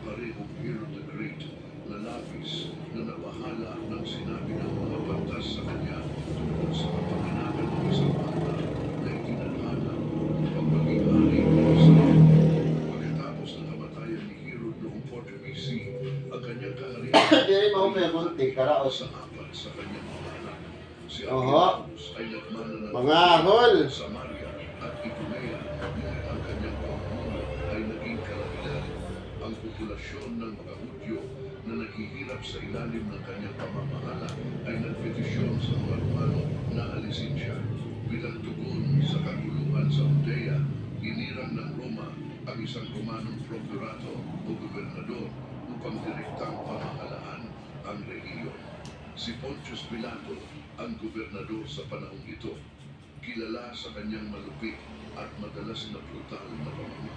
parehong Herod the Great na labis na nabahala ng sinabi ng mga pantas sa kanya tungkol sa kapanganakan ng isang bata na itinadhana upang maging hari ng Israel. Pagkatapos ng kamatayan ni Herod noong 40 BC, ang kanyang kaharian sa apat sa kanyang mga anak. Si Archelaus ay nagmana ng Samaria at Idumea, ngunit ang kanyang pamumuno ay naging kalahilan. Ang populasyon ng mga Hudyo na naghihirap sa ilalim ng kanyang pamamahala ay nagpetisyon sa mga Romano na alisin siya. Bilang tugon sa kaguluhan sa Judea, hinirang ng Roma ang isang Romanong prokurato o gobernador upang direktang pamahalaan ang rehiyon. Si Pontius Pilato ang gobernador sa panahong ito, kilala sa kanyang malupit at madalas na brutal na pamamahala.